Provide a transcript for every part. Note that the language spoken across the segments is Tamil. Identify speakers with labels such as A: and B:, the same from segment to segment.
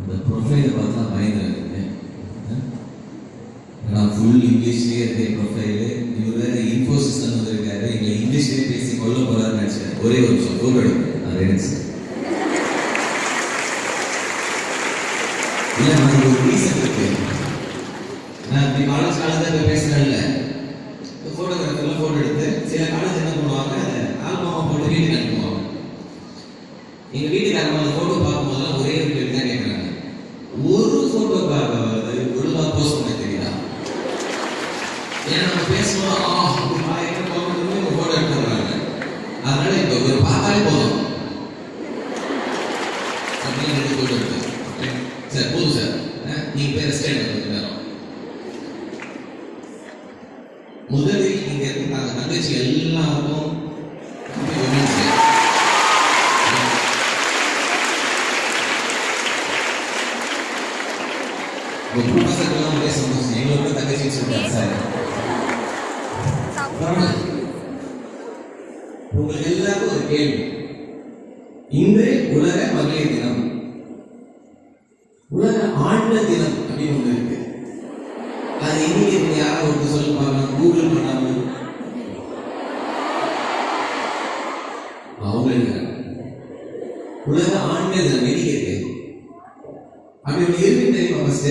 A: இந்த ப்ரொஃபைலை பார்த்தா பயந்துருக்குங்க. நான் ஃபுல் இங்கிலீஷ்லேயே இருக்கேன் ப்ரொஃபைலு. இவர் வேறு இன்ஃபோசிஸ் வந்திருக்காரு, எங்களை இங்கிலீஷ்லேயே பேசி கொல்ல போகிறாருன்னு நினச்சேன். ஒரே ஒரு நிமிஷம் ஃபோட்டோ எடுப்பேன். நான் ரெடி இல்லை, நான் ஒரு ரீசன் இருக்கு. நான் இப்படி காலேஜ் காலத்தில் பேசுகிறேன்ல, ஃபோட்டோகிராஃபர்லாம் ஃபோட்டோ எடுத்து சில காலேஜ் என்ன பண்ணுவாங்க, அதை ஆல்பமாக போட்டு வீட்டுக்கு அனுப்புவாங்க. எங்கள் வீட்டுக்காரங்க அந்த ஃபோட்டோ பார்க்கும்போதெல்லாம் ஒரே ஒரு கேள்வி தான் கேட்குறாங்க, ஒரு ஃபோட்டோக்காக ஒழுங்காக போஸ்ட் பண்ண தெரியுதா? ஏன்னா நம்ம பேசணும் உங்கள் ஃபோட்டோ எடுத்துடுறாங்க. அதனால இப்போ ஒரு பார்த்தாலே போதும் அப்படின்னு ரெண்டு ஃபோட்டோ எடுத்து சார் போதும் சார், நீங்கள் பேர் ஸ்டேட் கொஞ்சம் நேரம். முதலில் இங்க இருந்து நாங்கள் தங்கச்சி எல்லாருக்கும் ப்ரொஃபஸர்லாம் ஒரே சந்தோஷம், எங்களோட தங்கச்சின்னு சொல்றாங்க சார். உங்களுக்கு எல்லாருக்கும் ஒரு கேள்வி, இன்று உலக மகளிர் தினம், உலக ஆண்கள் தினம் அப்படின்னு ஒன்று இருக்கு. அது இன்னைக்கு யாரும் ஒருத்தர் சொல்லி பார்க்கலாம், கூகுள் பண்ணாம அவங்க உலக ஆண்கள் தினம் எண்ணிக்கை இருக்கு. அப்படி ஒன்று இருக்கு தெரியுமா? ஃபர்ஸ்ட்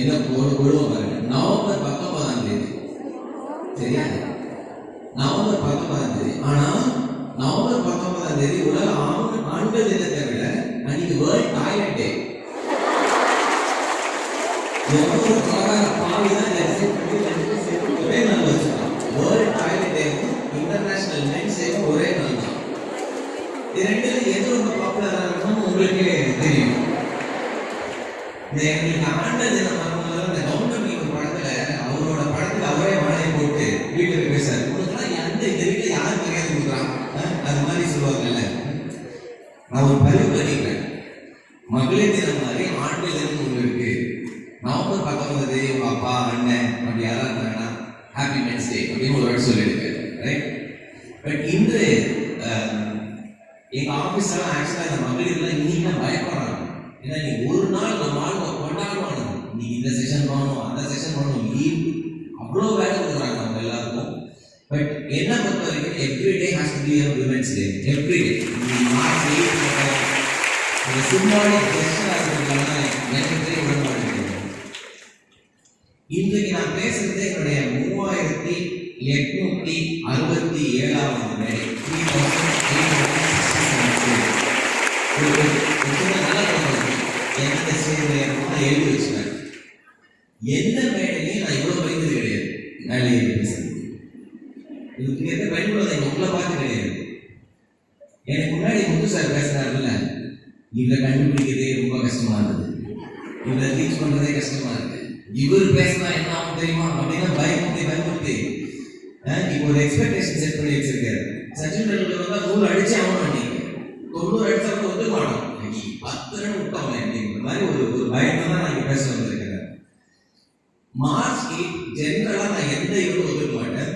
A: என்ன போடுவோம் பாருங்க, நவம்பர் 19ஆம் தேதி. சரியா? நவம்பர் 19ஆம் தேதி. ஆனா நவம்பர் 19ஆம் தேதி உலக ஆண்கள் தினத்தை விட அன்னைக்கு வேர்ல்ட் டாய்லெட் டே. ஒரு பாவிதான் ஒரே நாள் வச்சுக்கலாம். வேர்ல்ட் டாய்லெட் டேவும் இன்டர்நேஷனல் மென்ஸ் டேவும் ஒரே நாள் தான். இது ரெண்டுல எது ரொம்ப பாப்புலரா இருக்கணும் உங்களுக்கே தெரியும். இந்த எங்களுக்கு ஆண்கள் தினம் வரும்போது இந்த கவுண்டமணி ஒரு படத்துல அவரோட படத்துல அவரே வாழையை போட்டு வீட்டுக்கு பேசுறாரு, உங்களுக்குலாம் எந்த இந்த வீட்டுல யார் மரியாதை கொடுக்குறான் அது மாதிரி சொல்லுவாங்கல்ல. நான் ஒரு பதிவு பண்ணிக்கிறேன், மகளிர் தினம் மாதிரி ஆண்கள் தினம் ஒன்று இருக்கு. நவம்பர் 19 உங்க அப்பா அண்ணன் அப்படி யாரா இருந்தாங்கன்னா ஹாப்பி மென்ஸ் டே அப்படின்னு ஒரு வேர்ட் சொல்லியிருக்கேன், ரைட்? பட் இன்று எங்க ஆஃபீஸ்ல ஆக்சுவலா இந்த மகளிர்லாம் இன்னைக்கு பயப்படுறாங்க. ஏன்னா நீ ஒரு நாள் நம்ம ஆள் கொண்டாடுவானு, நீ இந்த செஷன் போகணும் அந்த செஷன் போகணும், லீவ் அவ்வளோ வேலை கொடுக்குறாங்க அவங்க எல்லாருக்கும். பட் என்ன பொறுத்த வரைக்கும் every day has to be a women's day. Every day March 8 symbolic ஜெஸ்டரா இருக்கிறதுனால எனக்கு தெரிய உடன்பாடு. இன்றைக்கு நான் பேசுறது என்னுடைய 3867வது மேடை. 3867 எந்த ஸ்டேஜ்ல எழுதி வச்சுட்டேன். எந்த மேடையும் நான் இவ்வளவு பயந்தது கிடையாது. மேலே பேசுறது இதுக்கு பயன்படுவது எங்க உங்களை பார்த்து கிடையாது. எனக்கு முன்னாடி முத்து சார் பேசுறாருல்ல, இவரை கண்டுபிடிக்கிறதே ரொம்ப கஷ்டமா இருந்தது, இவரை ரீச் பண்றதே கஷ்டமா இருக்கு, இவர் பேசினா என்ன ஆகும் தெரியுமா அப்படின்னா பயமுறுத்தி இப்போ ஒரு எக்ஸ்பெக்டேஷன் செட் பண்ணி வச்சிருக்காரு. சச்சின் டெண்டுல்கர் வந்தா 100 அடிச்சு ஆகணும், நீங்க 90 அடிச்சா ஒத்து மாட்டோம், 10 ரன் விட்டோம் அப்படிங்கிற மாதிரி ஒரு பயத்தை தான் நான் இங்க பேச வந்திருக்கிறேன். மார்ச் 8 ஜென்ரலா நான் எந்த இதுவும் ஒதுக்க மாட்டேன்.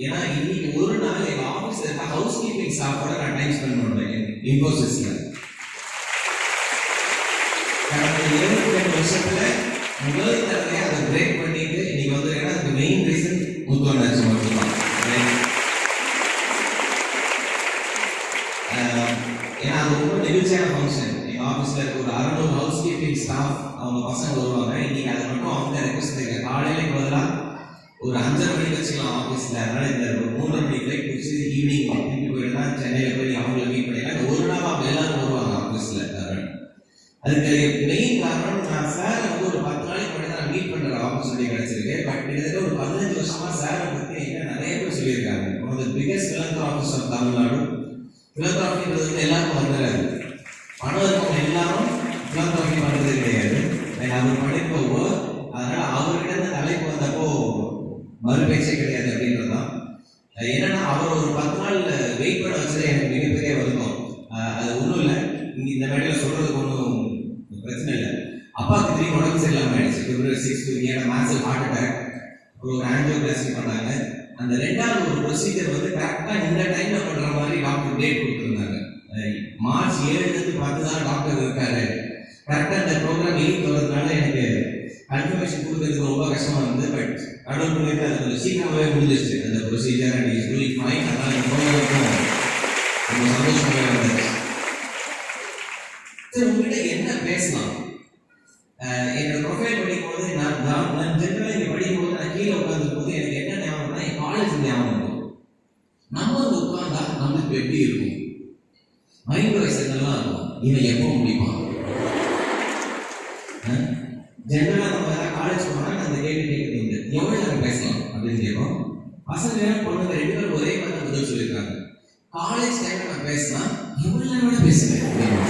A: ஏன்னா இன்னைக்கு ஒரு நாள் எங்க ஆஃபீஸ்ல இருக்க ஹவுஸ் கீப்பிங் ஸ்டாஃபோட நான் டைம் ஸ்பெண்ட் பண்ணுவேன் இன்ஃபோசிஸ்ல. கடந்த 72 வருஷத்துல முதல் தடவையா அதை பிரேக் பண்ணிட்டு இன்னைக்கு வந்து ஏன்னா அதுக்கு மெயின் ரீசன் முத்துவனாச்சு மட்டும்தான். ஏன்னா அது ரொம்ப நெகிழ்ச்சியான ஃபங்க்ஷன். எங்க ஆஃபீஸ்ல இருக்க ஒரு 600 ஹவுஸ் கீப்பிங் ஸ்டாஃப் அவங்க பசங்க வருவாங்க. இன்னைக்கு அதை மட்டும் அவங்க ரெக்வஸ்ட் இருக்கு, காலையில பதிலாக ஒரு 5:30 மணிக்கு வச்சுக்கலாம் ஆஃபீஸ்ல. அதனால இந்த 3:30 மணிக்கு ஃபிளைட் பிடிச்சி ஈவினிங் திருப்பி போயிடலாம், சென்னையில போய் அவங்கள மீட் பண்ணிடலாம். ஒரு நாள் அவங்க எல்லாரும் வருவாங்க ஆஃபீஸ்ல. அதுக்கு மெயின் காரணம் நான் சார் வந்து ஒரு 10 நாளைக்கு முன்னாடி நான் மீட் பண்ற ஆப்பர்ச்சுனிட்டி கிடைச்சிருக்கு. பட் கிட்டத்தட்ட ஒரு 15 வருஷமா சாரை பத்தி என்கிட்ட நிறைய பேர் சொல்லியிருக்காங்க. One of the biggest philanthropist of Tamil Nadu. philanthropyன்றது வந்து எல்லாருக்கும் வந்துடாது, பணம் இருக்கவங்க எல்லாரும் philanthropy பண்றது கிடையாது. அவர் படிப்போ அதனால அவர்கிட்ட இருந்து தலைப்பு வந்தப்போ மறுபேச்சே கிடையாது அப்படின்றதுதான். என்னன்னா அவர் ஒரு 10 நாள் வெயிட் பண்ண வச்சது எனக்கு மிகப்பெரிய வருத்தம். அது ஒன்றும் இல்லை, இந்த மேடையில சொல்றதுக்கு ஒன்றும் பிரச்சனை இல்லை. அப்பாவுக்கு திரும்பி உடம்பு சரியில்லாம ஆயிடுச்சு. February 6 massive heart attack. ஒரு ஆஞ்சியோபிளாஸ்டி பண்ணாங்க. அந்த 2வது ஒரு ப்ரொசீஜர் வந்து கரெக்டாக இந்த டைம்ல பண்ற மாதிரி டாக்டர் டேட் கொடுத்துருந்தாங்க. மார்ச் 7 தான் டாக்டர் இருக்காரு. கரெக்டாக இந்த ப்ரோக்ராம் லீவ் போகிறதுனால எனக்கு கன்ஃபர்மேஷன் கொடுக்கறதுக்கு ரொம்ப கஷ்டமா இருந்து. பட் கடவுள் பண்ணிட்டு அது கொஞ்சம் சீக்கிரமாகவே முடிஞ்சிருச்சு அந்த procedure. And is doing fine. அதனால் இந்த ப்ரோக்ராமுக்கும் ரொம்ப சந்தோஷமாகவே இருந்துச்சு. சரி, உங்ககிட்ட என்ன பேசலாம்? என்னோட ப்ரொஃபைல் படிக்கும்போது நான் ஜென்ரலாக இங்கே படிக்கும்போது நான் கீழே உட்காந்துருக்கும் போது எனக்கு என்ன ஞாபகம்னா என் காலேஜ் ஞாபகம் இருக்கும். நம்ம வந்து உட்கார்ந்தா நம்மளுக்கு எப்படி இருக்கும்? மைண்ட் வாய்ஸ் என்னெல்லாம் இருக்கும், இவன் எப்போ முடிப்பான்? ஜென்ரலாக நம்ம காலேஜ் போனால் அந்த கேள்வி கேட்குறீங்க, எவ்வளோ நேரம் பேசலாம் அப்படின்னு கேட்போம். பசங்க பொண்ணுங்க 2 பேரும் ஒரே மாதிரி தான் பதில் சொல்லியிருக்காங்க. காலேஜ் டைம்ல நான் பேசினா எவ்வளோ நேரம் வேணா பேசுவேன் அப்படின்னு.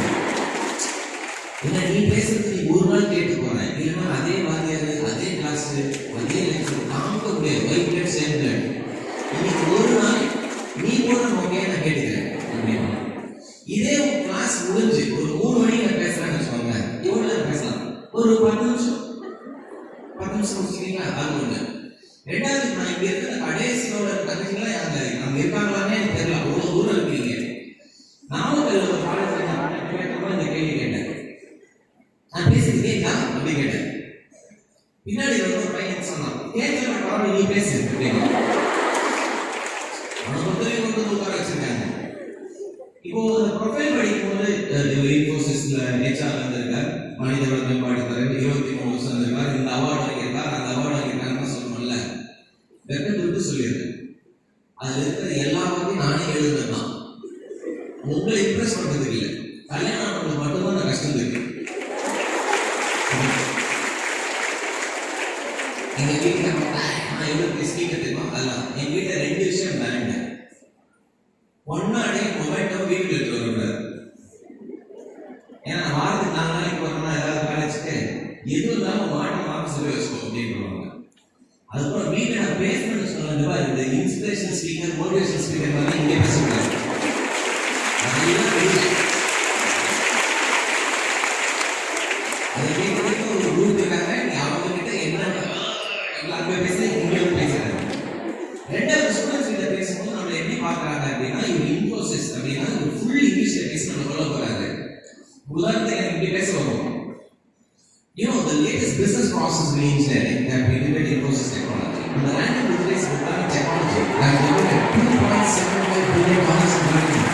A: இல்லை, நீ பேசுறது நீ ஒரு நாள் கேட்டு போறேன், இல்லைன்னா அதே வாத்தியார் அதே கிளாஸ் அதே லெக்சர் காமிக்க முடியாது. வைப்ரேட் சேர்ந்து இன்னைக்கு ஒரு நாள் நீ போன நோக்கியே நான் கேட்டுக்கிறேன் அப்படின்னு. இதே கிளாஸ் முடிஞ்சு ஒரு 3 மணிக்கு நான் பேசுறேன்னு வச்சுக்கோங்க, எவ்வளோ நேரம் பேசலாம்? ஒரு 10 நிமிஷம் முடிச்சுக்கிறீங்களா? அது ஒண்ணு. ரெண்டாவது, நான் இங்க இருக்கிற கடைசியோட தங்கச்சிங்களா அங்க இருக்காங்களான்னு எனக்கு தெரியல. அவ்வளவு தூரம் இருக்கீங்க. நாமக்கல்ல ஒரு காலேஜ் இந்த கேள்வி கேட்டேன். நான் பேசுறது கேட்கா அப்படி கேட்டேன். பின்னாடி ஒரு பையன் சொன்னான், கேட்கல பரவாயில்ல நீ பேசு அப்படின்னு. அவனை பொறுத்தவரைக்கும் கொண்டு உட்கார வச்சிருக்காங்க. இப்போ அந்த ப்ரொஃபைல் படிக்கும்போது இன்ஃபோசிஸ்ல HR வந்திருக்கார், மனிதவள மேம்பாடு துறை 23 வருஷம் வந்திருக்கார், இந்த அவார்டு வாங்கியிருக்கார், அந்த அவார்டு வாங்கியிருக்காருன்னு சொல்லணும்ல. வெக்கத்தை விட்டு சொல்லிடுறேன். அதுல இருக்கிற எல்லா பத்தியும் நானே எழுதுறதுதான். உங்களை இம்ப்ரெஸ் பண்றதுக்கு இல்லை. கல்யாணம் ஆனவங்களுக்கு மட்டும்தான் அந்த கஷ்டம் இருக்கு. எங்க வீட்டுல நான் எவ்வளவு ஸ்பீக்கர் தெரியுமா? அதெல்லாம் எங்க வீட்டுல 2 விஷயம் வேண்டாம். ஒன்னாடி மொபைல் வீட்டுல எடுத்து வரக்கூடாது. ஏன்னா வாரத்துக்கு 4 நாளைக்கு வரணும்னா ஏதாவது காலேஜுக்கு எது இருந்தாலும் மாட்ட சொல்லி வச்சுக்கோ அப்படின்னு. அதுக்கப்புறம் வீட்டில் நான் பேசணும்னு சொன்னா இந்த இன்ஸ்பிரேஷன் ஸ்பீக்கர் மோட்டிவேஷன் ஸ்பீக்கர் மாதிரி இங்கே பேசக்கூடாது. அதை கேட்கறதுக்கு ஒரு குரூப் இருக்காங்க. நீ அவங்க கிட்ட என்ன அங்கே பேச இங்கே பேசுறாங்க. ரெண்டாவது, ஸ்டூடெண்ட்ஸ் கிட்ட பேசும்போது நம்மளை எப்படி பார்க்குறாங்க அப்படின்னா, இவங்க இன்ஃபோசிஸ் அப்படின்னா ஒரு ஃபுல் இங்கிலீஷ்ல பேசி நம்ம சொல்ல போறாங்க. உதாரணத்துக்கு எனக்கு இப்படி பேச வரும். You know, the latest business process in engineering that we did in Infosys Technology, and the random business with technology that delivered $2.75 billion in revenue.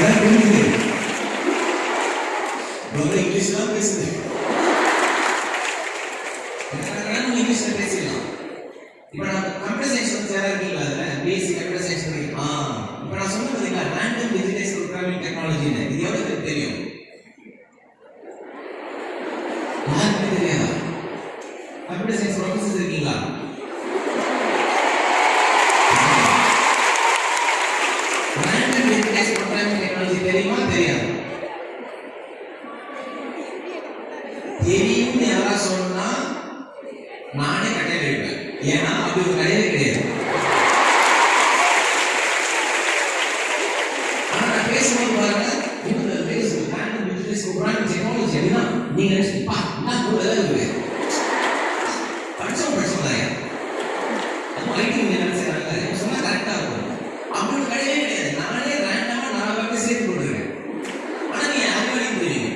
A: That really is. Brother, English la பேசுது. நான் இங்கிலீஷ்ல பேசலாம். இப்போ நான் கம்ப்யூட்டர் சயின்ஸ் சேர இருக்கீங்களா? அதில் பிஎஸ்சி கம்ப்யூட்டர் சயின்ஸ் இப்போ நான் சொன்னது பார்த்தீங்களா, ரேண்டம் பிசினஸ் ப்ரோக்ராமிங் டெக்னாலஜின்னு. இது எவ்வளோ தெரியும்? யாருமே தெரியாதா? கம்ப்யூட்டர் சயின்ஸ் ப்ரொஃபசர்ஸ் இருக்கீங்களா? ரேண்டம் பிசினஸ் ப்ரோக்ராமிங் டெக்னாலஜி தெரியுமா? தெரியாது. தெரியும்னு யாரா சொன்னா நானே கட்டையில் இருப்பேன். ஏன்னா அப்படி ஒரு கிடையவே கிடையாது. ஆனா நான் பேசும்போது பாருங்க, இந்த ரேண்டம் பிசினஸ் ப்ரோக்ராமிங் டெக்னாலஜி அப்படின்னா நீங்க நினைச்சுப்பா நான் கூட இருக்கு படிச்சோம் தான். அது ஐடி நீங்க நினைச்சாங்க சொன்னா கரெக்டா இருக்கும். அப்படி ஒரு கிடையவே கிடையாது. நானே ரேண்டமா நான் சேர்த்து கொடுக்குறேன். ஆனா நீங்க யாரும் தெரியும்.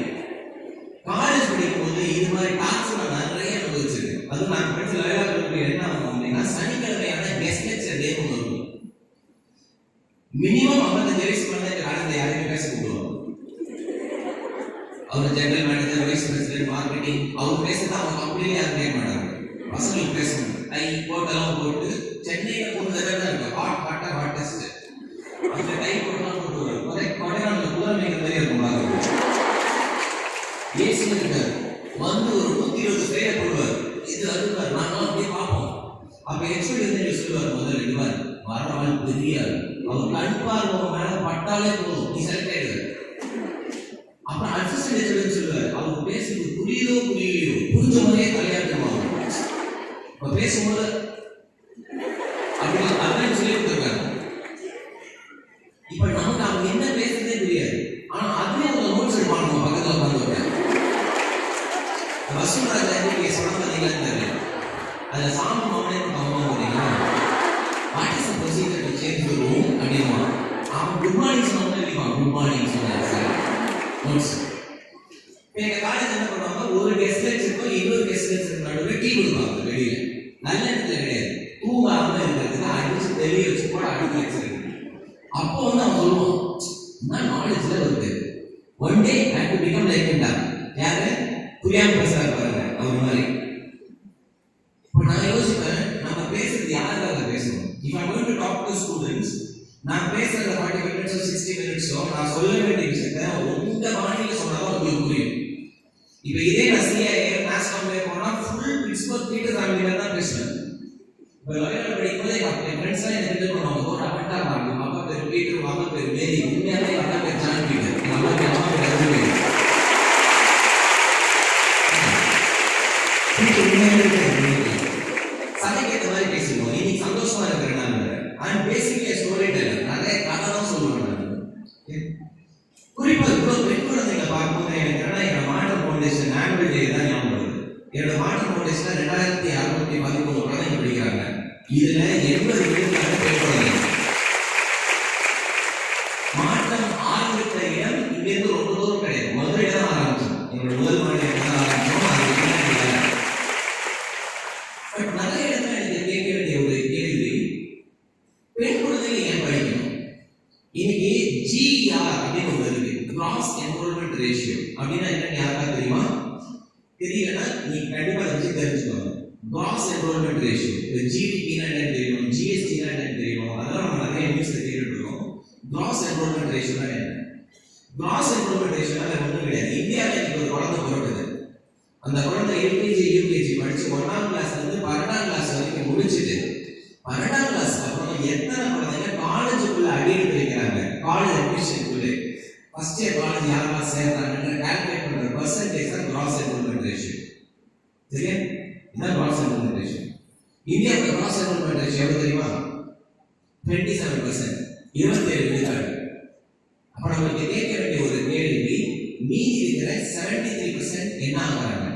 A: காலேஜ் படிக்கும் போது இது மாதிரி டாக்ஸ் நான் நிறைய அனுபவிச்சிருக்கேன். அதுவும் நான் படிச்ச லயோலா என்ன ஆகும் அப்படின்னா, சனிக்கிழமையான கெஸ்ட் லெக்சர் டே ஒன்று இருக்கும். மினிமம் 55 வயசுக்கு வந்து இந்த காலேஜ்ல யாரையுமே பேச கூப்பிடுவாங்க. அவர் general manager, vice president, marketing, அவர் பேசுறதா அவங்க கம்பெனிலே யாரும் கேட்க மாட்டாங்க. பசங்களுக்கு பேசணும். டை கோட்டெல்லாம் போட்டு சென்னையில போட்டு தான் இருக்கும். ஹாட்டஸ்ட் அந்த டை கோட்டெல்லாம் போட்டு வரும். கொடைக்கானல் புலமைகள் மாதிரி இருக்கும். ஏசி இருக்காரு வந்து ஒரு 120 ஸ்லைட போடுவார். இது அதுவார் நாங்களும் அப்படியே பார்ப்போம். அப்ப எக்ஸ்பர்ட் வந்து சொல்லுவார், முதல்ல இடுவார் வரவாள் தெரியாது, அவர் கண்பார்வம் மேல பட்டாலே போதும் நீ செலக்ட் ஆயிடுவார். அப்புறம் அசிஸ்டன்ட் எக்ஸ்பர்ட் சொல்லுவார், அவங்க பேசுறது புரியுதோ புரியலையோ புரிஞ்ச மாதிரியே தலையாட்டுவாங்க. இப்ப பேசும்போது அப்படி அதான் சொல்லி கொடுத்துருக்காங்க. இப்ப நமக்கு அவங்க என்ன பேசுறதே தெரியாது. ஆனா அதுவே அவங்க நோட்ஸ் எடுப்பாங்க. நம்ம பக்கத்துல உட்காந்து விட்டேன் வசூராஜா நீங்க சொன்ன பார்த்தீங்களான்னு தெரியல. அதுல சாமி மாமனே பார்த்தீங்கன்னா what is the procedure to change the room அப்படின்னா, அவன் நோட்ஸ். எங்க காலேஜ் என்ன பண்ணுவாங்க, ஒரு கெஸ்ட் லெக்சருக்கும் இன்னொரு கெஸ்ட் லெக்சருக்கு நடுவில் டீ கொடுப்பாங்க வெளியில. நல்ல இடத்துல கிடையாது, தூங்காம இருக்கிறதுக்கு அடிச்சு தெளிய வச்சு கூட அடுத்த லெக்சர். அப்போ வந்து அவன் சொல்லுவான், என்ன நாலேஜ்ல வருது, one day I to become like that. யாரு புரியாம பேசுறாரு பாருங்க, அவர் மாதிரி. இப்போ நான் யோசிப்பேன், நம்ம பேசுறது யாருக்காக பேசணும்? If I going to talk to students, நான் பேசுறத 40 minutes 60 minutes நான் சொல்ல வேண்டிய விஷயத்தை உங்க வாணியில சொன்னாதான் உங்களுக்கு புரியும். இப்போ இதே நான் சிஐஏ மேத்ஸ் கம்பெனி போனா ஃபுல் பிட்ஸ்பர்க் பீட்டர் ஃபேமிலியில தான் பேசுவேன். இப்போ லாயர் படிக்கும்போது என் ஃப்ரெண்ட்ஸ் எல்லாம் எனக்கு இது பண்ணுவாங்க, ஒரு அவன்டா பாருங்க, அப்பா பேர் பீட்டர், அம்மா பேர் மேரி, உண்மையாலே அப்பா பேர் ஜான் பீட்டர், அம்மா பேர் அருமை. சதைக்கேற்ற மாதிரி பேசுவோம். இன்னைக்கு சந்தோஷமா இருக்கிறேன், நான் பேசிக்கே ஸ்டோரி டெல்லர், நிறைய கதை தான் சொல்லுவேன். குறிப்பா இவ்வளவு பெண் குழந்தைங்களை பார்க்கும்போது எனக்கு என்னோட மாடர்ன் ஃபவுண்டேஷன் ஆனுவல் டே தான் ஞாபகம் வருது. என்னோட மாடர்ன் ஃபவுண்டேஷன்ல 2613 குழந்தைங்க படிக்கிறாங்க. இதுல 80 விழுக்காடு பெண் குழந்தைங்க. மாற்றம் ஆரம்பித்த இடம் இங்கிருந்து ரொம்ப தூரம் கிடையாது, மதுரையில தான் ஆரம்பிச்சோம். என்னோட முதல் மாநிலம் தான் ஆரம்பிச்சோம். பட் நிறைய இடத்துல எனக்கு கேட்க வேண்டிய ஒரு கேள்வி, பெண் குழந்தைங்க ஏன் படிக்கணும்? இன்னைக்கு GER அப்படின்னு ஒன்று இருக்கு, கிராஸ் என்ரோல்மெண்ட் ரேஷியோ. அப்படின்னா என்ன, யாருக்கா தெரியுமா? தெரியலன்னா நீ கண்டிப்பா அதை வச்சு தெரிஞ்சுக்கோங்க. கிராஸ் என்ரோல்மெண்ட் ரேஷியோ, GDP-னா என்னன்னு தெரியும், GST-னா என்னன்னு தெரியும், அதெல்லாம் நம்ம நிறைய நியூஸ்ல கேட்டுட்டு இருக்கோம். கிராஸ் என்ரோல்மெண்ட் ரேஷியோனா என்ன? கிராஸ் என்ரோல்மெண்ட் ரேஷியோனா ஒன்றும் கிடையாது. இந்தியாவில் இன்னைக்கு ஒரு குழந்தை பிறகுது, அந்த குழந்தை LKG UKG படிச்சு 1ஆம் கிளாஸ்ல இருந்து 12ஆம் கிளாஸ் வரைக்கும் முடிச்சுட்டு 12ஆம் கிளாஸ்க்கு அப்புறம் எத்தனை குழந்தைங்க காலேஜுக்குள்ள அடியெடுத்து வைக்கிறாங்க, காலேஜ் அட்மிஷனுக்குள்ளே ஃபர்ஸ்ட் இயர் காலேஜ் யாரெல்லாம் சேர்றாங்கன்னு கால்குலேட் பண்ற பர்சன்டேஜ் தான் கிராஸ் என்ரோல்மெண்ட் ரேஷியோ. சரியா? இதான் கிராஸ் என்ரோல்மெண்ட் ரேஷியோ. இந்தியாவோட கிராஸ் என்ரோல்மெண்ட் ரேஷியோ எவ்வளவு தெரியுமா? 27%, 27 விழுக்காடு. அப்ப நம்மளுக்கு கேட்க வேண்டிய ஒரு கேள்வி, மீதி இருக்கிற 73% என்ன ஆகுறாங்க?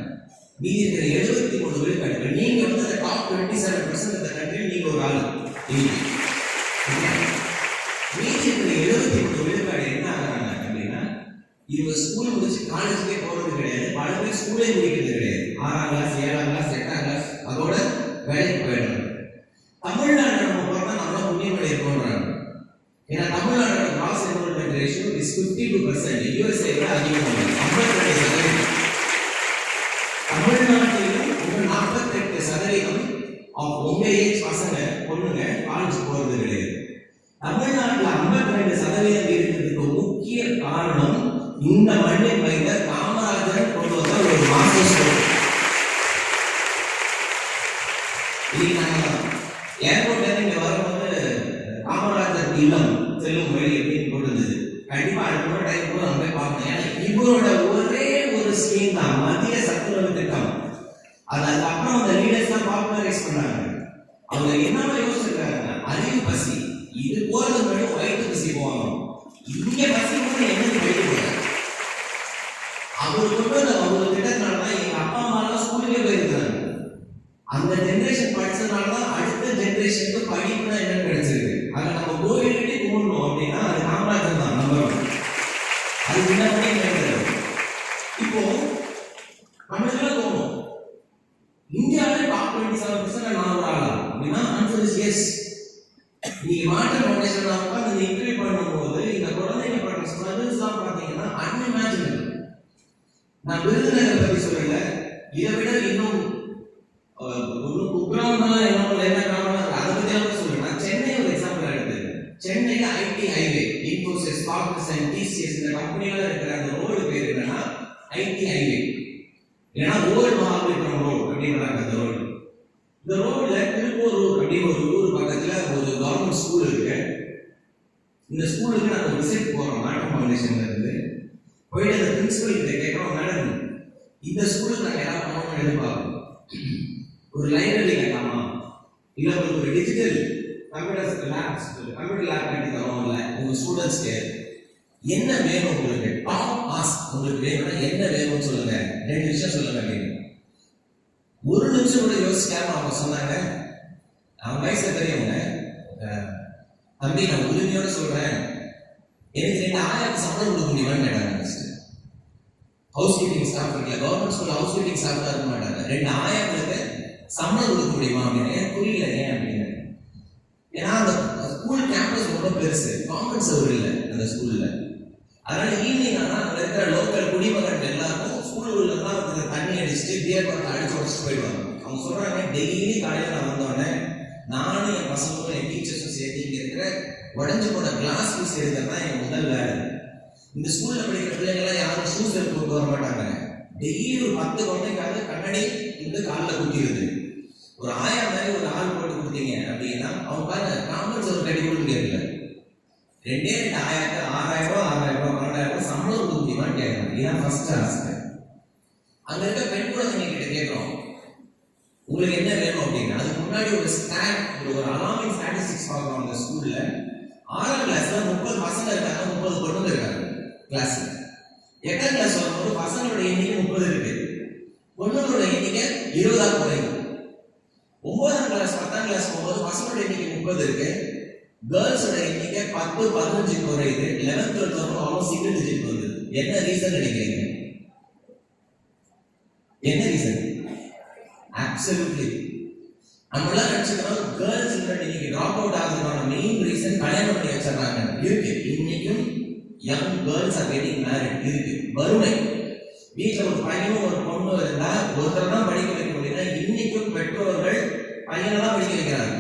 A: மீதி இருக்கிற 73 விழுக்காடு. நீங்க வந்து அந்த டாப் 27% இந்த கண்ட்ரியில் நீங்க ஒரு ஆளு. மீதி இருக்கிற 73 விழுக்காடு என்ன ஆகுறாங்க அப்படின்னா, இவங்க ஸ்கூல் முடிச்சு காலேஜுக்கே போறது கிடையாது, பல பேர் ஸ்கூலே முடிக்கிறது கிடையாது. 6ஆம் கிளாஸ் 7ஆம் கிளாஸ் 8ஆம் கிளாஸ் அதோட வேலைக்கு போயிடுறாங்க. தமிழ்நாடு நம்ம பார்த்தா நம்மள புண்ணியமடை இருக்கோன்றாங்க. ஏன்னா தமிழ்நாடோட gross enrolment ratio is 52%. USA விட அதிகமாக 52%. தமிழ்நாட்டிலும் 48% ஆஃப் உங்க ஏஜ் பசங்க பொண்ணுங்க காலேஜ் போறது கிடையாது. தமிழ்நாட்டில் 52% இருக்கிறதுக்கு முக்கிய காரணம் இந்த மண்ணில் வைத்த காமராஜர் கொண்டு வந்த ஒரு மாஸ்டர்ஸ் கோர்ஸ். ஏர்போர்ட்ல இருந்து இங்க வரும்போது காமராஜர் இல்லம் செல்லும் வழி அப்படின்னு போட்டுருந்தது. கண்டிப்பா அடுத்த டைம் கூட நம்ம போய் பார்க்கணும். ஏன்னா இவரோட ஒரே ஒரு ஸ்கீம் தான் மத்திய சத்துணவு திட்டம். அதுக்கப்புறம் அந்த லீடர்ஸ் தான் பாப்புலரைஸ் பண்ணாங்க. அவங்க என்னவா யோசிச்சிருக்காங்க, அறிவு பசி, இது போறது முன்னாடி வயிற்று பசி போவாங்க. இங்க பசி கூட என்ன படிக்க போறாங்க. அவர் கொண்டு வந்த அவங்க திட்டத்தினாலதான் எங்க அப்பா அம்மா எல்லாம் ஸ்கூலுக்கே போயிருக்காங்க. அந்த ஜெனரேஷன் படிச்சதுனாலதான் அடுத்த ஜெனரேஷனுக்கு படிப்புனா என்னன்னு கிடைச்சிருக்கு. அதை நம்ம கோயிலுக்கே கும்பிடணும் அப்படின்னா அது காமராஜர் தான் நம்பர். அது முன்னாடி கிடையாது. இப்போ நம்மளுக்கு தோணும், இந்தியாவிலே டாப் 27% நான் ஒரு ஆளா அப்படின்னா ஆன்சர் இஸ் எஸ். நீங்க மாற்றம் ஃபவுண்டேஷன் அந்த இன்டர்வியூ பண்ணும்போது இந்த குழந்தைங்க பண்ற ஸ்ட்ரகிள்ஸ் தான் பாத்தீங்கன்னா அன்இமேஜினபிள். நான் விருதுநகர் பத்தி சொல்லல, இதை விட இன்னும் குக்கிராமம் என்ன கிராமம் அதை பத்தி சொல்றேன். நான் சென்னை ஒரு எக்ஸாம்பிள் எடுத்து, சென்னையில ID highway, Infosys, corporation, TCS இந்த கம்பெனில இருக்கிற அந்த ரோடு பேர் என்னன்னா ஐடி ஹைவே. ஏன்னா ஓல்டு மகாபலிபுரம் ரோடு அப்படின்றாங்க அந்த ரோடு. இந்த ரோட்ல திருப்பூர் அப்படின்னு ஒரு ஊர் பக்கத்துல ஒரு கவர்மெண்ட் ஸ்கூல் இருக்கு. இந்த ஸ்கூலுக்கு நாங்கள் விசிட் போறோம் மாற்றம் ஃபவுண்டேஷன்ல இருந்து. போயிட்டு அந்த பிரின்சிபல் கிட்ட கேட்கிறோம், மேடம் இந்த ஸ்கூலுக்கு நாங்கள் ஏதாவது பண்ணணும்னு எதிர்பார்க்கணும், ஒரு லைப்ரரி கட்டலாமா, இல்ல ஒரு டிஜிட்டல் கம்ப்யூட்டர் லேப் கட்டி தரோம்ல உங்க ஸ்டூடெண்ட்ஸ்க்கு, என்ன வேணும் உங்களுக்கு, டாப் ஆஸ்க் உங்களுக்கு வேணும்னா என்ன வேணும்னு சொல்லுங்க, 2 விஷயம் சொல்லுங்க அப்படின்னு. ஒரு நிமிஷம் கூட யோசிக்காம அவங்க சொன்னாங்க. அவங்க வயசுல தெரியவங்க, தம்பி நான் உரிமையோட சொல்றேன், எனக்கு 2000 சம்பளம் கொடுக்க முடியுமான்னு கேட்டாங்க. ஹவுஸ் கீப்பிங் ஸ்டாஃப் இருக்குல்ல, government school house keeping staff தான் இருக்க மாட்டாங்க. 2 ஆயாக்களுக்கு சம்பளம் கொடுக்க முடியுமா அப்படின்னு புரியல. ஏன் அப்படின்னு, ஏன்னா அந்த ஸ்கூல் கேம்பஸ் ரொம்ப பெருசு, காம்பவுண்ட் சவர் இல்லை அந்த ஸ்கூல்ல. அதனால ஈவினிங் ஆனால் அங்கே இருக்கிற லோக்கல் குடிமகன் எல்லாருக்கும் ஸ்கூல் உள்ள தான் தண்ணி அடிச்சுட்டு பியர் பாட்டில் அடிச்சு உடச்சிட்டு போயிடுவாங்க. அவங்க சொல்றாங்க, டெய்லி காலையில் நான் வந்தோடனே நானும் என் பசங்களும் என் டீச்சர்ஸும் சேர்த்து இங்கே இருக்கிற உடஞ்சு போன கிளாஸ் பீஸ் எடுக்கிறது தான் என் முதல் வேலை. இந்த ஸ்கூல்ல படிக்கிற பிள்ளைங்களாம் யாரும் ஷூஸ் எடுத்து கொண்டு வர மாட்டாங்க. டெய்லி ஒரு 10 குழந்தைக்காவது கண்ணாடி இந்த காலில் குத்திடுது. ஒரு ஆயா மாதிரி ஒரு ஆள் போட்டு கொடுத்தீங்க அப்படின்னா அவங்க பாருங்க, காம்பன்ஸ் ஒரு கட்டி கொடுத்து கேட்கல. 2 ஆயாக்கு 6000 ரூபாய் 12,000 ரூபாய் சம்பளம் கொடுக்க முடியுமான்னு கேட்கறாங்க. இதுதான் ஃபர்ஸ்ட் ஆசை. அங்க இருக்க பெண் குழந்தைங்க கிட்ட கேட்கிறோம், உங்களுக்கு என்ன வேணும் அப்படின்னு. அதுக்கு முன்னாடி ஒரு அலாமிங் ஸ்டாட்டிஸ்டிக்ஸ் பார்க்குறோம். அந்த ஸ்கூல்ல 6ஆம் கிளாஸ்ல 30 பசங்க இருக்காங்க, 30 பொண்ணுங்க இருக்காங்க கிளாஸ். 8ஆம் கிளாஸ் வரும்போது பசங்களோட எண்ணிக்கை 30 இருக்கு, பொண்ணுங்களோட எண்ணிக்கை 20 குறையும். 9ஆம் கிளாஸ் 10ஆம் கிளாஸ் போகும்போது பசங்களோட எண்ணிக்கை 30 இருக்கு, கேர்ள்ஸோட எண்ணிக்கை 10-15 குறையுது. 11th 12th வரும்போது சிங்கிள் டிஜிட் வருது. என்ன ரீசன் நினைக்கிறீங்க? என்ன ரீசன்? அப்சல்யூட்லி நம்மளாம் நினைச்சுக்கிறோம் கேர்ள்ஸ் இன்னைக்கு டிராப் அவுட் ஆகுறதுக்கான மெயின் ரீசன் கல்யாணம் பண்ணி வச்சிடறாங்க. இருக்கு, இன்னைக்கும் young girls are getting married இருக்கு. வறுமை, வீட்டில் ஒரு பையனும் ஒரு பொண்ணு இருந்தா ஒருத்தர் தான் படிக்க வைக்க முடியும்னா இன்னைக்கும் பெற்றோர்கள் பையனை தான் படிக்க வைக்கிறாங்க.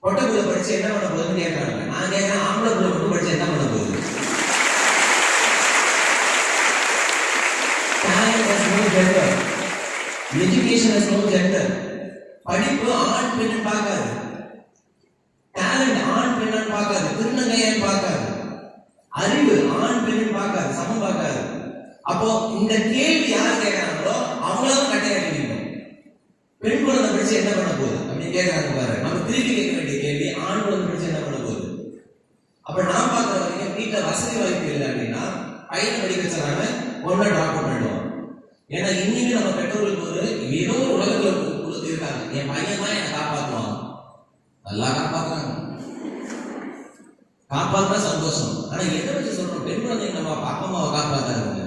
A: பொட்டை புள்ள படிச்சு என்ன பண்ண போகுதுன்னு கேட்கறாங்க. நான் கேட்கிறேன், ஆம்பளை புள்ள மட்டும் படிச்சு என்ன பண்ண போகுது? Education has no gender. படிப்பு ஆண் பெண் பார்க்காது, டேலண்ட் ஆண் பெண் பார்க்காது, திருநங்கையான் பார்க்காது, அறிவு ஆண் பெண் பார்க்காது, சமம் பார்க்காது. அப்போ இந்த கேள்வி யார் கேட்கறாங்களோ அவங்களாம் கட்டையாடிக்கணும். பெண் குழந்தை படிச்சு என்ன பண்ண போகுது அப்படின்னு கேட்கறாங்க பாரு. நம்ம திருப்பி கேட்க வேண்டிய கேள்வி, ஆண் குழந்தை படிச்சு என்ன பண்ண போகுது? அப்ப நான் பார்க்குற வரைக்கும் வீட்டில் வசதி வாய்ப்பு இல்லை அப்படின்னா பையனை படிக்க வச்சாங்க, பொண்ணை டிராப் அவுட் பண்ணிடுவோம். ஏன்னா இன்னைக்கு நம்ம பெற்றோர்களுக்கு ஒரு ஏதோ உலகத்துல கொடுத்து இருக்காங்க, என் பையன் தான் என்னை காப்பாற்றுவான். நல்லா காப்பாற்றுறாங்க, காப்பாற்றினா சந்தோஷம். ஆனா எதை வச்சு சொல்றோம்? பெண் குழந்தைங்க நம்ம அப்பா அம்மாவை காப்பாற்றாங்க.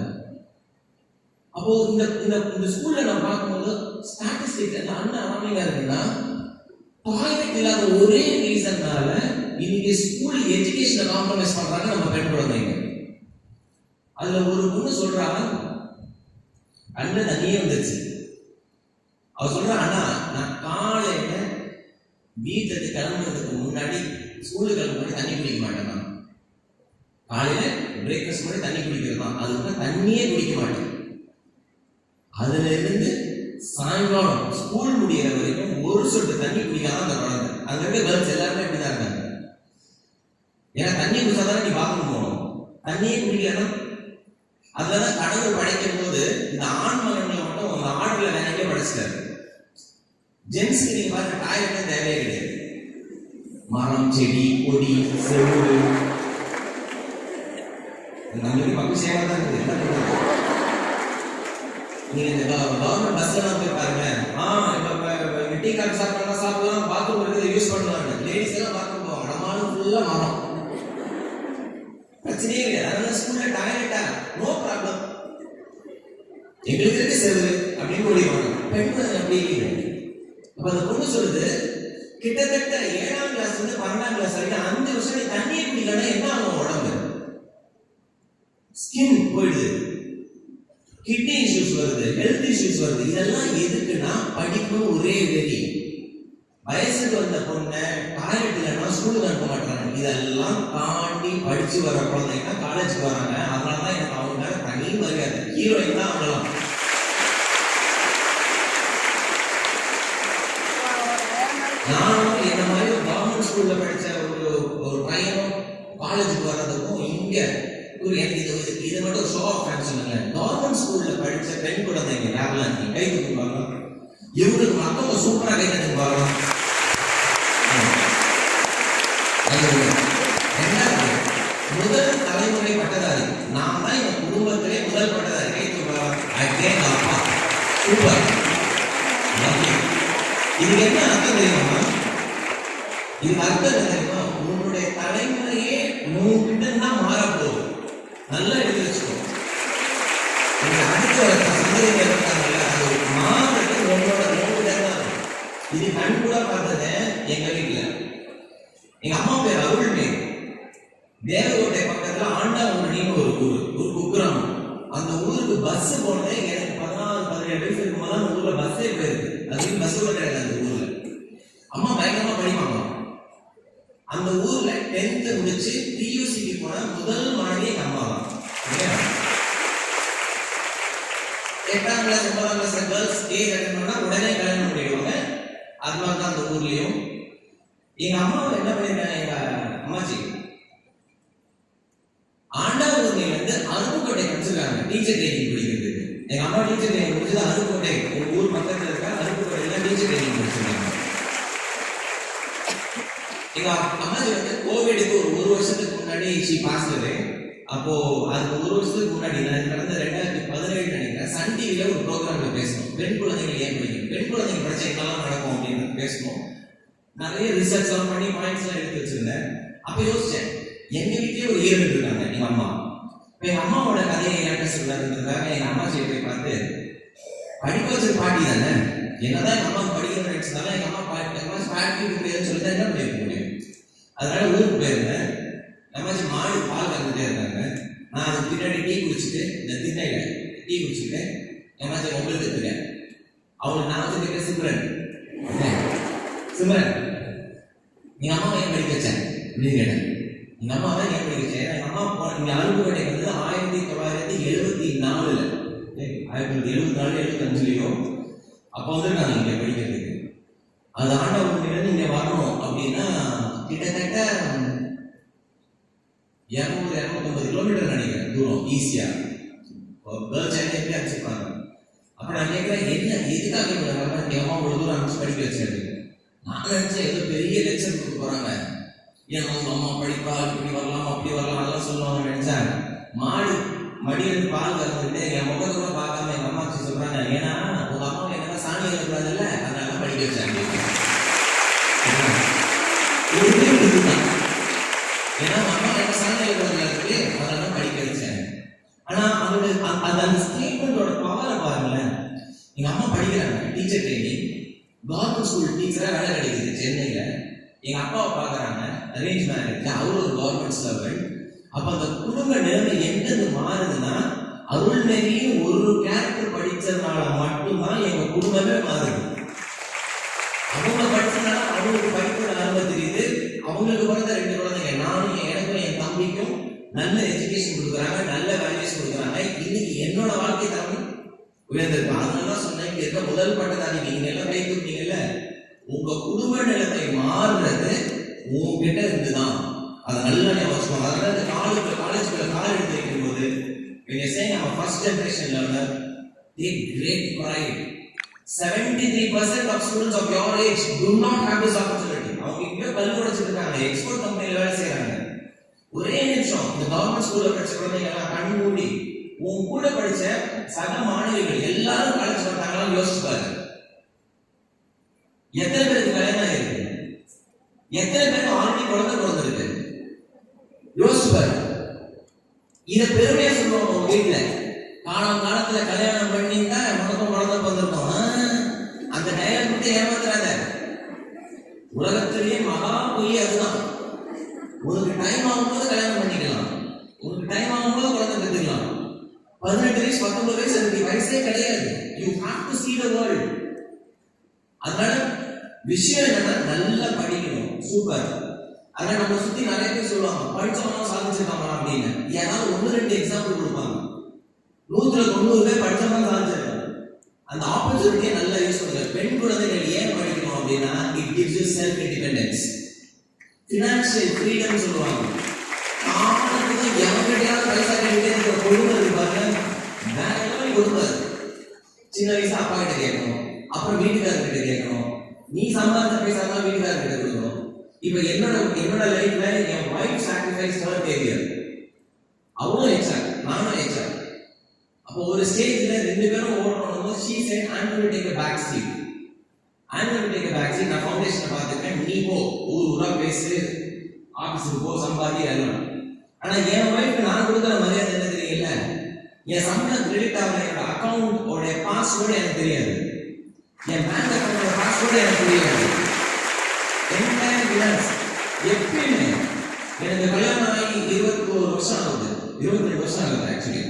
A: அப்போ இந்த ஸ்கூல்ல நம்ம பார்க்கும்போது ஸ்டாட்டிஸ்டிக்ஸ் அண்ணன் அனாமிங்கா இருக்குன்னா டாய்லெட் இல்லாத ஒரே ரீசன்னால இன்னைக்கு ஸ்கூல் எஜுகேஷனை காம்ப்ரமைஸ் பண்றாங்க நம்ம பெண் குழந்தைங்க. அதுல ஒரு பொண்ணு சொல்றாங்க, அண்ணன் தண்ணியே வந்துருச்சு. அவ சொல்ற, அண்ணா நான் காலையில வீட்டுக்கு கிளம்புறதுக்கு முன்னாடி ஸ்கூலுக்கு கிளம்ப முன்னாடி தண்ணி குடிக்க மாட்டேன். காலையில பிரேக்ஃபாஸ்ட் முன்னாடி தண்ணி குடிக்கிறது தான், அதுக்கு தண்ணியே குடிக்க மாட்டேன். அதுல இருந்து சாயங்காலம் ஸ்கூல் முடிகிற வரைக்கும் ஒரு சொட்டு தண்ணி குடிக்காம அந்த குழந்தை. அங்க இருக்க கேர்ள்ஸ் எல்லாருமே இப்படிதான் இருக்காங்க. ஏன்னா தண்ணி குடிச்சாதான் நீ பாத்ரூம் போகணும், தண்ணியே குடிக்கணும். அதுலதான் கடவுள் படைக்கும் போது இந்த ஆண் மகன்களை மட்டும் அந்த ஆடுல நிறைய படைச்சிட்டாரு. ஜென்ஸ்க்கு நீங்க பாருங்க, டாய்லெட் தேவையே கிடையாது. மரம், செடி, கொடி, செவ்வறு நம்மளுக்கு பக்கம் சேவை தான் இருக்குது. என்ன பண்றது? நீங்க இந்த கவர்மெண்ட் பஸ்ல எல்லாம் போய் பாருங்க, இப்ப டீ காஃபி சாப்பிடலாம், பாத்ரூம் இருக்குது, யூஸ் பண்ணுவாங்க. லேடிஸ் எல்லாம் பாத்ரூம் போவாங்க, நம்மளும் ஃபுல்லா மரம், பிரச்சனையே கிடையாது. அதனால ஸ்கூல்ல டாய்லெட்டா நோ ப்ராப்ளம், எங்களுக்கு இருக்கு செவ்வறு அப்படின்னு ஓடிடுவாங்க. பெண்கள் அப்படி இல்லை. அப்ப அந்த பொண்ணு சொல்லுது, கிட்டத்தட்ட 7ஆம் கிளாஸ் வந்து 12ஆம் கிளாஸ் வரைக்கும் 5 வருஷம் நீ தண்ணியை குடிக்கலன்னா என்ன ஆகும்? உடம்பு ஸ்கின் போயிடுது, கிட்னி இஷ்யூஸ் வருது, ஹெல்த் இஷ்யூஸ் வருது. இதெல்லாம் எதுக்குன்னா படிப்பு ஒரே வெறி. வயசுக்கு வந்த பொண்ணை டாய்லெட் இல்லைன்னா ஸ்கூலுக்கு அனுப்ப மாட்டாங்க. இதெல்லாம் தாண்டி படிச்சு வர குழந்தைங்க காலேஜுக்கு வராங்க. அதனாலதான் எனக்கு அவங்க மேல தனி மரியாதை. ஹீரோயின் தான் அவங்களாம். நானும் என்ன மாதிரி கவர்மெண்ட் ஸ்கூல்ல படிச்ச ஒரு பையனும் காலேஜுக்கு வர்றதுக்கும் இங்க இது மட்டும் ஷோ ஆஃப் ஃபேன்ஸ் இல்ல. கவர்மெண்ட் ஸ்கூல்ல படிச்ச பெண் குழந்தைங்க யாரெல்லாம் நீங்க கை தூக்குவாங்க, இவங்களுக்கு மத்தவங்க சூப்பரா கை தூக்குவாங்க. முதல் தலைமுறை பட்டதாரி நான் தான், எங்க குடும்பத்திலே முதல் பட்டதாரி. கை தூக்குவாங்க. அப்பா சூப்பர். இதுக்கு என்ன அர்த்தம் தெரியுமா? இதுக்கு அர்த்தம் என்ன தெரியுமா? உன்னுடைய தலைமுறையே உன்கிட்ட தான் மாறப்போகுது. நல்லா எடுத்து வச்சுக்கோ. குழந்தைங்க இருக்காங்கல்ல, அது ஒரு மாதத்துக்கு உங்களோட 2 தான். இது கண் கூட பார்த்தது எங்க வீட்டுல. எங்க அம்மா பேர் அருள்மேரி. தேவகோட்டை பக்கத்துல ஆண்டாவூரின்னு ஒரு ஊர், ஒரு குக்கிராமம். அந்த ஊருக்கு பஸ் போனதே எனக்கு 16-17 வயசு இருக்கும்போது அந்த ஊர்ல பஸ்ஸே போயிருக்கு. அதுக்கு பஸ் கூட கிடையாது அந்த ஊர்ல. அம்மா பயங்கரமா படிப்பாங்க. அந்த ஊர்ல 10th முடிச்சு பியூசிக்கு போன முதல் மாணவி எங்க அம்மா தான். 8ஆம் கிளாஸ் 9ஆம் கிளாஸ் கேர்ள்ஸ் ஏஜ் அட்டன் பண்ணா உடனே கல்யாணம் பண்ணிடுவாங்க. அது மாதிரி தான் அந்த ஊர்லயும். எங்க அம்மாவை என்ன பண்ணிருக்காங்க, எங்க அம்மாச்சி ஆண்டாவூர்ல இருந்து அருப்புக்கோட்டை முடிச்சிருக்காங்க டீச்சர் ட்ரைனிங் படிக்கிறதுக்கு. எங்க அம்மா டீச்சர் ட்ரைனிங் முடிச்சது அருப்புக்கோட்டை, ஒரு ஊர் பக்கத்துல இருக்க அருப்புக்கோட்டையில டீச்சர் ட்ரைனிங் முடிச்சிருக்காங்க. எங்க அம்மாச்சி கோவிடுக்கு ஒரு வருஷத்துக்கு முன்னாடி ஷி பாஸ்ட் அவே. அப்போ அதுக்கு ஒரு வருஷத்துக்கு முன்னாடி நான் கடந்த 2017 நினைக்கிறேன், சன் டிவில ஒரு ப்ரோக்ராம்ல பேசணும். பெண் குழந்தைகள் ஏன் படிக்கணும், பெண் குழந்தைங்க பிரச்சனை என்னெல்லாம் நடக்கும் அப்படின்னு பேசணும். நிறைய ரிசர்ச் எல்லாம் பண்ணி பாயிண்ட்ஸ் எல்லாம் எடுத்து வச்சிருந்தேன். அப்ப யோசிச்சேன், எங்க வீட்லயே ஒரு ஈரல் இருக்காங்க எங்க அம்மா. இப்ப எங்க அம்மாவோட கதையை என்கிட்ட சொல்றதுக்காக எங்க அம்மாச்சியை போய் பார்த்து, படிக்க வச்சது பாட்டி தானே, என்னதான் எங்க அம்மா படிக்கணும்னு நினைச்சதால எங்க அம்மா பாட்டி முடியாதுன்னு சொல்லிட்டு என்ன பண்ணிருக்க முடியும். அதனால ஊருக்கு போயிருந்தேன். அம்மாச்சி மாடு பால் கறந்துட்டே இருக்காங்க. நான் அதுக்கு பின்னாடி டீ குடிச்சிட்டு, இந்த திண்ணையில டீ குடிச்சிட்டு எம்மாச்சி உங்களுக்கு எடுத்துட்டேன். அவங்களுக்கு நான் வந்து சிம்ரன் சிம்ரன் எங்க அம்மா ஏன் படிக்க வச்சேன் அப்படின்னு கேட்டேன். எங்க அம்மா தான் ஏன் படிக்க வச்சேன், எங்க அம்மா இங்க அருப்புக்கோட்டை வந்து 1974 1974-75 அப்போ வந்து நான் இங்க படிக்கிறதுக்கு. அது ஆண்டவர்கிட்ட இங்க வரணும் அப்படின்னா கிட்டத்தட்ட 200-250 கிலோமீட்டர் நினைக்கிறேன் தூரம், ஈஸியா கேர்ள்ஸ் எப்படி அனுப்பிச்சிருப்பாங்க. அப்ப நான் கேட்கிறேன், என்ன எதுக்காக என் அம்மா ஒரு தூரம் அனுப்பிச்சு படிக்க வச்சேன். நான் நினைச்சேன் ஏதோ பெரிய லெக்சர் கொடுக்க போறாங்க, ஏன் உங்க அம்மா படிப்பா இப்படி வரலாம் அப்படி வரலாம் நல்லா சொல்லுவாங்க நினைச்சேன். மாடு மடியிலிருந்து பால் கறந்துட்டு என் முகத்தை கூட பார்க்காம எங்க அம்மா சொல்றாங்க, ஏன்னா உங்க அம்மா என்ன சாணி எழுதக்கூடாதுல்ல, அதனால படிக்க வச்சாங்க. ஏன்னா அம்மா என்ன சாணி எழுதுறதுக்கு அதனால படிக்க வச்சேன். ஆனா அவங்களுக்கு அந்த ஸ்டேட்மெண்டோட பவரை பாருங்களேன். எங்க அம்மா படிக்கிறாங்க டீச்சர் ட்ரைனிங், கவர்மெண்ட் ஸ்கூல் டீச்சரா வேலை கிடைக்குது சென்னையில. எங்க அப்பாவை பாக்குறாங்க அரேஞ்ச் மேரேஜ், அவரு ஒரு கவர்மெண்ட் சர்வெண்ட். அப்ப அந்த குடும்ப நிலைமை எங்கிருந்து மாறுதுன்னா, அருள்மேரியும் ஒரு கேரக்டர் படிச்சதுனால மட்டும்தான் எங்க குடும்பமே மாறுது. அவங்க படிச்சதுனால அவங்களுக்கு படிப்போட அருமை தெரியுது. அவங்களுக்கு பிறந்த 2 குழந்தைங்க, நானும் எனக்கும் என் தம்பிக்கும் நல்ல எஜுகேஷன் கொடுக்குறாங்க, நல்ல வேல்யூஸ் கொடுக்குறாங்க. இன்னைக்கு என்னோட வாழ்க்கை தரம் உயர்ந்திருக்கு. அதனாலதான் சொன்னேன், இங்க இருக்க முதல் பட்டதாரி நீங்க எல்லாம் கை கொடுத்தீங்கல்ல, உங்க குடும்ப நிலைமை மாறுறது உங்ககிட்ட இருந்துதான். அதை நல்லா ஞாபகம். அதனால காலேஜ்ல கால் எடுத்து வைக்கும் போது when you say I'm a first generation learner, take great pride. 73% of students of your age do not have this opportunity. அவங்க இங்க கல்வி உடைச்சிட்டு இருக்காங்க, எக்ஸ்போர்ட் கம்பெனில வேலை செய்யறாங்க. ஒரே நிமிஷம் இந்த கவர்மெண்ட் ஸ்கூல்ல படிச்ச குழந்தைங்க எல்லாம் கண் மூடி உன் கூட படிச்ச சக மாணவிகள் எல்லாரும் காலேஜ் வந்தாங்களான்னு யோசிச்சு பாரு. எத்தனை பேருக்கு கல்யாணம் இருக்கு, எத்தனை பேருக்கு ஆல்ரெடி குழந்தை பிறந்திருக்கு யோசிச்சு பாரு. இத பெருமையா சொல்லுவாங்க உங்க வீட்டுல, காலத்துல கல்யாணம் பண்ணிட்டா உனக்கும் குழந்தை பிறந்திருக்கும். அந்த டயலாக் மட்டும் ஏமாத்துறாத. உலகத்திலேயே மகா பொய் அதுதான். உனக்கு டைம் ஆகும்போது கல்யாணம் பண்ணிக்கலாம், உனக்கு டைம் ஆகும்போது குழந்தை பெற்றுக்கலாம். 18 வயசு 19 வயசு அதுக்கு வயசே கிடையாது. You have to see the world. அதனால விஷயம் என்னன்னா நல்லா படிக்கணும். சூப்பர். அதனால நம்ம சுத்தி நிறைய பேர் சொல்லுவாங்க படிச்சவங்க சாதிச்சிருக்காங்க அப்படின்னு. ஏதாவது 1-2 எக்ஸாம்பிள் கொடுப்பாங்க. 100-90 பேர் படிச்சவங்க சாதிச்சிருக்காங்க. அந்த ஆப்பர்ச்சுனிட்டியை நல்லா யூஸ் பண்ணுங்க. பெண் குழந்தைகள் ஏன் படிக்கணும் அப்படின்னா, it gives you self independence, financial freedom சொல்லுவாங்க. ஆனதுக்கு எவங்கிட்டயாவது பைசா கேட்டுட்டே இருக்கிற பொழுது பாருங்க, வேற எல்லாம் கொடுப்பாரு. சின்ன வயசு அப்பா கிட்ட கேட்கணும், அப்புறம் வீட்டுக்காரர்கிட்ட கேட்கணும், நீ சம்பாதிச்ச பைசா தான் வீட்டுக்காரர்கிட்ட கொடுக்கணும். இப்ப என்னோட லைஃப்ல என் வைஃப் சாக்ரிஃபைஸ் ஹர் கேரியர். அவளும் HR, நானும் HR. அப்போ ஒரு ஸ்டேஜ்ல 2 பேரும் ஓடணும். she said I'm going to take a back seat. நான் ஃபவுண்டேஷன் பார்த்துட்டேன், நீ போ ஊரா பேசு, ஆபீஸுக்கு போ, சம்பாதி எல்லாம். ஆனா என் வைஃப் நான் கொடுக்குற மரியாதை என்ன தெரியல, என் சம்பளம் கிரெடிட் ஆகிற என்னோட அக்கௌண்ட் பாஸ்வேர்டு எனக்கு தெரியாது. என் பேங்க் அக்கௌண்டோட பாஸ்வேர்டு எனக்கு தெரியாது. எப்பயுமே எனக்கு கல்யாணம் ஆகி 21 வருஷம் ஆகுது, 22 வருஷம் ஆகுது ஆக்சுவலி.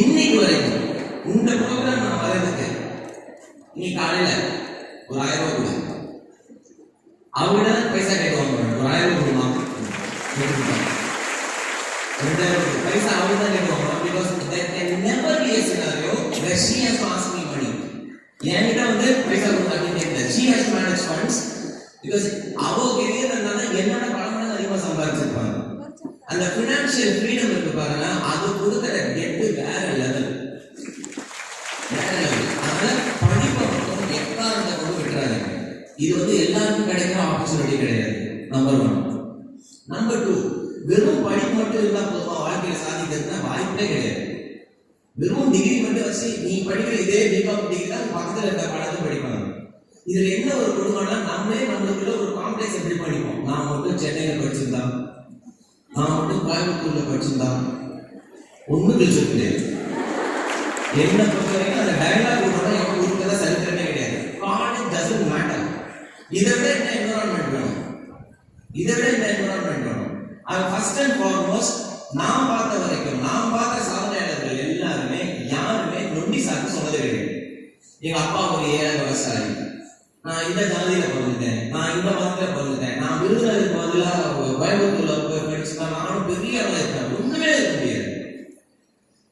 A: இன்னைக்கு வரைக்கும் இந்த ப்ரோக்ராம் நான் வர்றதுக்கு நீ காலையில ஒரு 1000 ரூபாய் கொடு, அவங்க பைசா கேட்குவாங்க. ஒரு 1000 ரூபாய் கொடுமா, 2000 பைசா அவங்க தான் கேட்குவாங்க. Because there can never be a scenario where she has to ask me money. என்கிட்ட வந்து பைசா கொடுத்தாங்க கேட்கல. she has to manage funds because அவ கெரியர் என்னன்னா என்னோட பல மடங்கு அதிகமாக சம்பாதிச்சிருப்பாங்க. அந்த ஃபினான்ஷியல் ஃப்ரீடம் இருக்கு பாருங்க, அது கொடுக்குற கெட்டு வேற லெவல். அதனால படிப்பை மட்டும் எக்காரணத்தை கொண்டு விட்டுறாங்க. இது வந்து எல்லாருக்கும் கிடைக்கிற ஆப்பர்ச்சுனிட்டி கிடையாது. நம்பர் 1. நம்பர் 2, வெறும் படிப்பு மட்டும் இருந்தா போதுமா வாழ்க்கையில சாதிக்கிறதுனா வாய்ப்பே கிடையாது. வெறும் டிகிரி மட்டும் வச்சு நீ படிக்கிற இதே பிகாம் டிகிரி தான் பக்கத்தில் இருக்க பாடத்தை படிப்பாங்க. இதுல என்ன ஒரு கொடுமைனா நம்மளே நம்மளுக்குள்ள ஒரு காம்ப்ளெக்ஸ் எப்படி படிப்போம். நான் மட்டும் சென்னையில படிச்சிருந்தா, நான் மட்டும் கோயம்புத்தூர்ல படிச்சிருந்தா ஒன்றும் தெரிஞ்சுக்கிட்டு என்ன பொறுத்த வரைக்கும் அந்த டயலாக் கூட எங்க ஊருக்கு தான் சரித்திரமே கிடையாது. College doesn't matter. இதை விட என்ன என்விரான்மெண்ட் வேணும், இதை விட என்ன என்விரான்மெண்ட் வேணும். அது ஃபர்ஸ்ட் அண்ட் ஃபார்மோஸ்ட் நான் பார்த்த வரைக்கும், நான் பார்த்த சாதனையாளர்கள் எல்லாருமே யாருமே நொண்டி சாக்கு சொன்னது கிடையாது. எங்க அப்பா ஒரு ஏழை விவசாயி, நான் இந்த ஜாதியில பிறந்துட்டேன், நான் இந்த மதத்துல பிறந்துட்டேன், நான் விருதுநகருக்கு பதிலாக கோயம்புத்தூர்ல போய் படிச்சுதான் நானும் பெரிய அளவில் இருக்கேன். ஒண்ணுமே இருக்க முடியாது.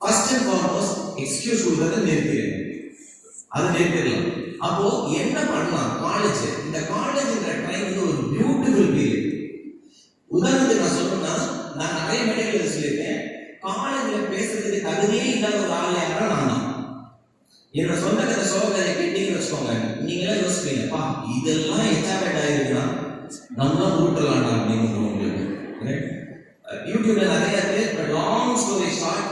A: ஃபர்ஸ்ட் அண்ட் ஃபார்மோஸ்ட் எக்ஸ்கியூஸ் கொடுக்கறத நிறுத்திடுங்க. அது நிறுத்திடலாம். அப்போ என்ன பண்ணலாம்? காலேஜ், இந்த காலேஜ்ங்கிற டைம் வந்து ஒரு பியூட்டிஃபுல் பீரியட். உதாரணத்துக்கு நான் சொல்லணும்னா, நான் நிறைய மேடைகள் சொல்லியிருக்கேன், காலேஜ்ல பேசுறதுக்கு தகுதியே இல்லாத ஒரு ஆள் யாரா நான் தான். என்னோட சொந்த கதை சோகதை கேட்டீங்கன்னு வச்சுக்கோங்க, நீங்களே யோசிப்பீங்கப்பா இதெல்லாம் எச்சாபேட் ஆயிருக்குன்னா நம்மளாம் ஊட்டலாம்டா அப்படின்னு உங்களுக்கு. யூடியூப்ல நிறைய இருக்கு. பட் லாங் ஸ்டோரி ஷார்ட்,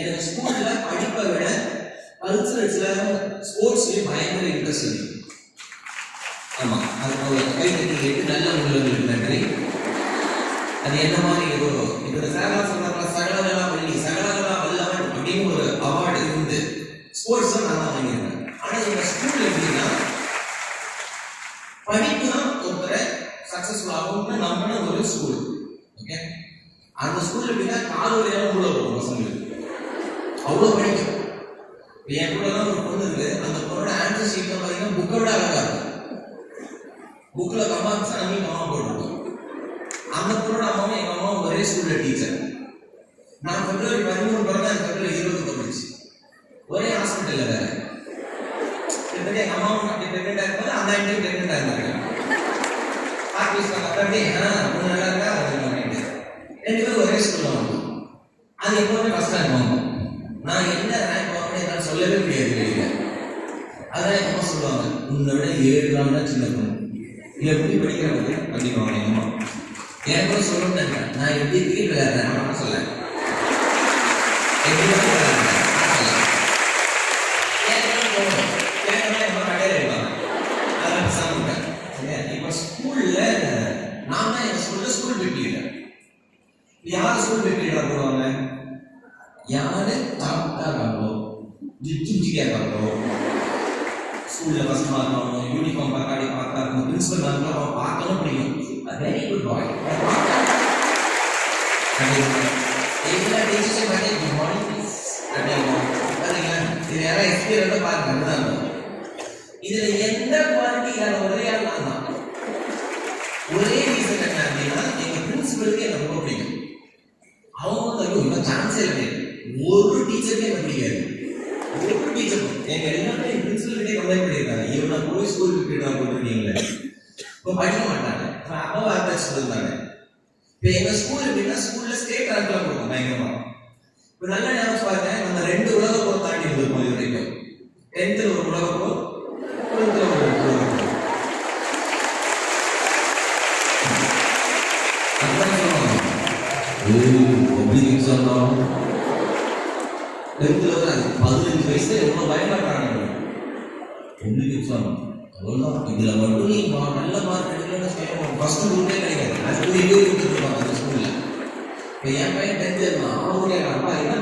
A: எனக்கு ஸ்கூல்ல படிப்பை விட கல்ச்சரல்ஸ்ல ஸ்போர்ட்ஸ்லயும் பயங்கர இன்ட்ரெஸ்ட் இருக்கு. ஆமா, அது கை தட்டி கேட்டு நல்ல உங்களுக்கு நன்றி. அது என்ன மாதிரி இருக்கோ, இப்ப சேரலா சொல்றாங்க சகலகலா வள்ளி, சகலகலா வல்லவன் அப்படின்னு ஒரு அவார்டு இருந்து ஸ்போர்ட்ஸ் தான் நான் வாங்கியிருக்கேன். ஆனா எங்க ஸ்கூல்ல எப்படின்னா படிப்பு தான் ஒருத்தரை சக்சஸ்ஃபுல் ஆகும்னு நம்பின ஒரு ஸ்கூல். ஓகே, அந்த ஸ்கூல்ல எப்படின்னா கால் வரையாலும் உள்ள வரும் பசங்களுக்கு, அவ்வளோ படிக்கும். என் கூட ஒரு பொண்ணு இருக்கு, அந்த பொண்ணோட ஆன்சர் ஷீட் பார்த்தீங்கன்னா புக்கை விட அழகா இருக்கும். புக்ல கமாக்ஸ் அங்கேயும் கமா போட்டுருக்கோம். அந்த பொண்ணோட அம்மாவும் எங்க அம்மாவும் ஒரே ஸ்கூல்ல டீச்சர். நான் பிப்ரவரி 13 பிறந்தா பிப்ரவரி 20 வந்துச்சு. ஒரே ஹாஸ்பிட்டல்ல வேற. கிட்டத்தட்ட எங்க அம்மாவும் அப்படி பிரெக்னெண்டா இருக்கும்போது அந்த ஆண்டி பிரெக்னெண்டா இருந்தாங்க. ஆர்டிஸ்ட் அப்படியே நல்லா இருக்கா அப்படின்னு 2 பேரும் ஒரே ஸ்கூல்ல வந்தோம். அது எப்பவுமே ஃபர்ஸ்ட் ரேங்க் வாங்கும். நான் என்ன ரேங்க் வாங்கினேன் என்னால் சொல்லவே முடியாது வெளியில. அதான் எங்க அம்மா சொல்லுவாங்க, உன்னை விட 7 ரேங்க் தான் சின்ன பொண்ணு, இல்லை எப்படி படிக்கிறவங்க அப்படிவாங்க எங்க அம்மா. எனக்கு கூட சொல்லணும்னு நான் எப்படி கிரிக்கெட் விளையாடுறேன் நான் சொல்ல, எப்படி விளையாடுறேன் ஸ்கூல்ல நான் தான் எங்க ஸ்கூல்ல ஸ்கூல் பிக்லீடர். யார் ஸ்கூல் பிக்லீடரா போடுவாங்க? யாரு டாப்டா இருக்காங்களோ, ஜிஜியா இருக்காங்களோ, ஸ்கூல்ல ஃபர்ஸ்ட் மார்க் வாங்கணும், யூனிஃபார்ம் பார்க்காடி பார்த்தா இருக்கும், பிரின்சிபல் வாங்கலாம், அவன் பார்க்கணும் பிடிக்கும். வெரி குட் பாய். எல்லா டீச்சர்ஸையும் பார்த்து குட் மார்னிங் ப்ளீஸ் அப்படிங்க. இது யாராவது எக்ஸ்பீரியன்ஸா பாருங்க. தான் இதுல எந்த குவாலிட்டி இல்லாத ஒரே ஆள் நான் தான். ஒரே ரீசன் என்ன அப்படின்னா, எங்க பிரின்சிபலுக்கு எனக்கு ரொம்ப பிடிக்கும். அவங்க வந்து இன்னும் சான்ஸே இல்லை, ஒரு டீச்சருக்கே எனக்கு பிடிக்காது. ஒரு டீச்சரும் எங்க எல்லாமே பிரின்சிபல் கிட்டே கம்பேர் பண்ணியிருக்காங்க, இவனை போய் ஸ்கூல் விட்டுட்டு போட்டுருக்கீங்களே, இப்போ படிக்க மாட்டாங்க, அப்பாவை அட்டாச் பண்ணிருந்தாங்க. இப்போ எங்க ஸ்கூல் எப்படின்னா, ஸ்கூல்ல ஸ்டேட் ரேங்க்லாம் கொடுக்கும் பயங்கரமா. இப்போ நல்ல ஞாபகம் பாருங்க, நம்ம 2 உலகப்போர் தாண்டி இருந்திருக்கோம் இது வரைக்கும். 10th ஒரு உலகப்போர், 12th ஒரு உலகப்போர். பப்ளிக் எக்ஸாம் தான் 10th 15 வயசுல எவ்வளவு பயன்படுறாங்க பப்ளிக் எக்ஸாம். அவ்வளவுதான், இதுல மட்டும் நீ நல்ல மார்க் எடுக்கலன்னு ஃபர்ஸ்ட் குரூப்பே கிடைக்காது. அது கொடுத்துருப்பாங்க அந்த ஸ்கூல்ல. இப்போ என் பையன் 10th அவனுடைய அப்பா என்ன